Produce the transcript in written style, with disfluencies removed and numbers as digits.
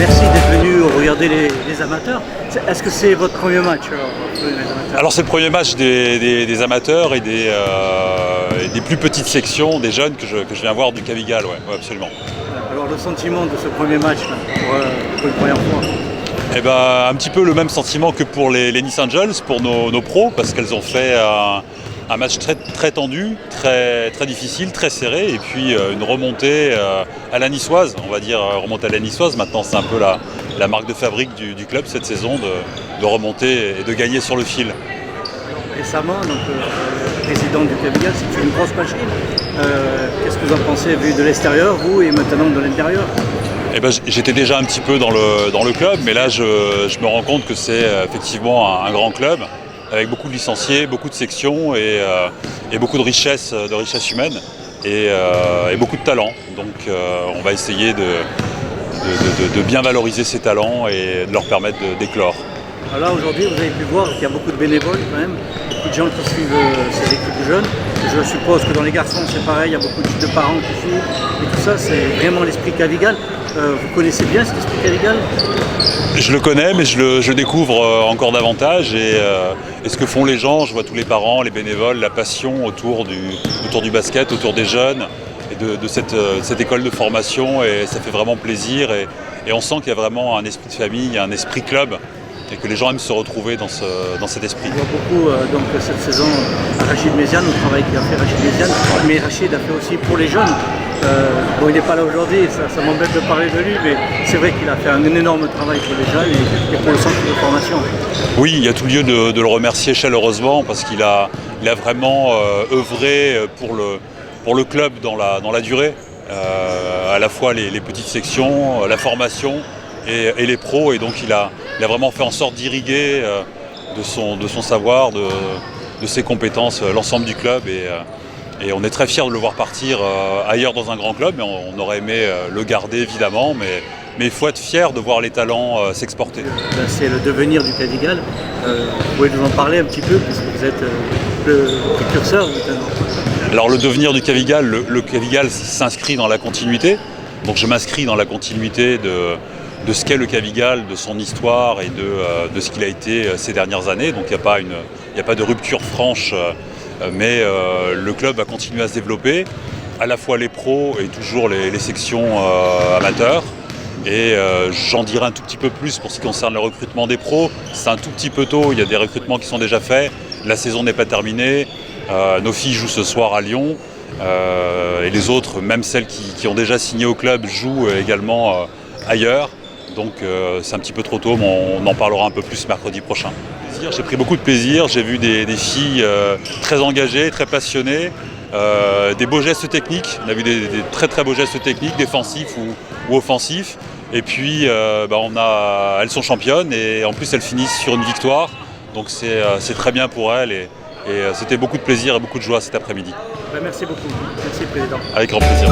Merci d'être venu regarder les amateurs. Est-ce que c'est votre premier match les amateurs? Alors c'est le premier match des amateurs et des plus petites sections, des jeunes que je viens voir du Cavigal, ouais, absolument. Alors le sentiment de ce premier match là, pour une première fois? Eh ben, un petit peu le même sentiment que pour les Nice Angels, pour nos pros, parce qu'elles ont fait un match très tendu, très difficile, très serré, et puis une remontée à la niçoise, on va dire remontée à la niçoise. Maintenant c'est un peu la marque de fabrique du club cette saison, de remonter et de gagner sur le fil. Récemment, donc, le président du Cavigal, c'est une grosse machine. Qu'est-ce que vous en pensez vu de l'extérieur, vous, et maintenant de l'intérieur? Eh ben, j'étais déjà un petit peu dans le club, mais là je me rends compte que c'est effectivement un grand club, avec beaucoup de licenciés, beaucoup de sections et beaucoup de richesse humaine et beaucoup de talent. Donc on va essayer de bien valoriser ces talents et de leur permettre d'éclore. Alors là, aujourd'hui, vous avez pu voir qu'il y a beaucoup de bénévoles quand même, beaucoup de gens qui suivent ces équipes de jeunes. Je suppose que dans les garçons, c'est pareil, il y a beaucoup de parents qui suivent. Et tout ça, c'est vraiment l'esprit Cavigal. Vous connaissez bien cet esprit Cavigal? Je le connais, mais je le découvre encore davantage. Et ce que font les gens, je vois tous les parents, les bénévoles, la passion autour du basket, autour des jeunes, et de cette école de formation. Et ça fait vraiment plaisir. Et on sent qu'il y a vraiment un esprit de famille, un esprit club, et que les gens aiment se retrouver dans cet esprit. On voit beaucoup donc, cette saison à Rachid Méziane, le travail qu'il a fait Rachid Méziane, mais Rachid a fait aussi pour les jeunes. Bon, il n'est pas là aujourd'hui, ça m'embête de parler de lui, mais c'est vrai qu'il a fait un énorme travail pour les jeunes et pour le centre de formation. Oui, il y a tout lieu de le remercier chaleureusement, parce qu'il a vraiment œuvré pour le club dans la durée, à la fois les petites sections, la formation et les pros, et donc il a vraiment fait en sorte d'irriguer de son savoir, de ses compétences, l'ensemble du club, et on est très fiers de le voir partir ailleurs dans un grand club, mais on aurait aimé le garder évidemment, mais il faut être fier de voir les talents s'exporter. C'est le devenir du Cavigal. Vous pouvez nous en parler un petit peu, puisque vous êtes le précurseur maintenant. Alors le devenir du Cavigal, le Cavigal s'inscrit dans la continuité, donc je m'inscris dans la continuité de ce qu'est le Cavigal, de son histoire et de ce qu'il a été ces dernières années. Donc il n'y a pas de rupture franche, mais le club va continuer à se développer, à la fois les pros et toujours les sections amateurs. Et j'en dirai un tout petit peu plus pour ce qui concerne le recrutement des pros. C'est un tout petit peu tôt, il y a des recrutements qui sont déjà faits, la saison n'est pas terminée, nos filles jouent ce soir à Lyon, et les autres, même celles qui ont déjà signé au club, jouent également ailleurs. Donc c'est un petit peu trop tôt, mais on en parlera un peu plus mercredi prochain. J'ai pris beaucoup de plaisir, j'ai vu des filles très engagées, très passionnées, des beaux gestes techniques. On a vu des très beaux gestes techniques, défensifs ou offensifs. Et puis elles sont championnes, et en plus elles finissent sur une victoire. Donc c'est très bien pour elles, et c'était beaucoup de plaisir et beaucoup de joie cet après-midi. Merci beaucoup. Merci Président. Avec grand plaisir.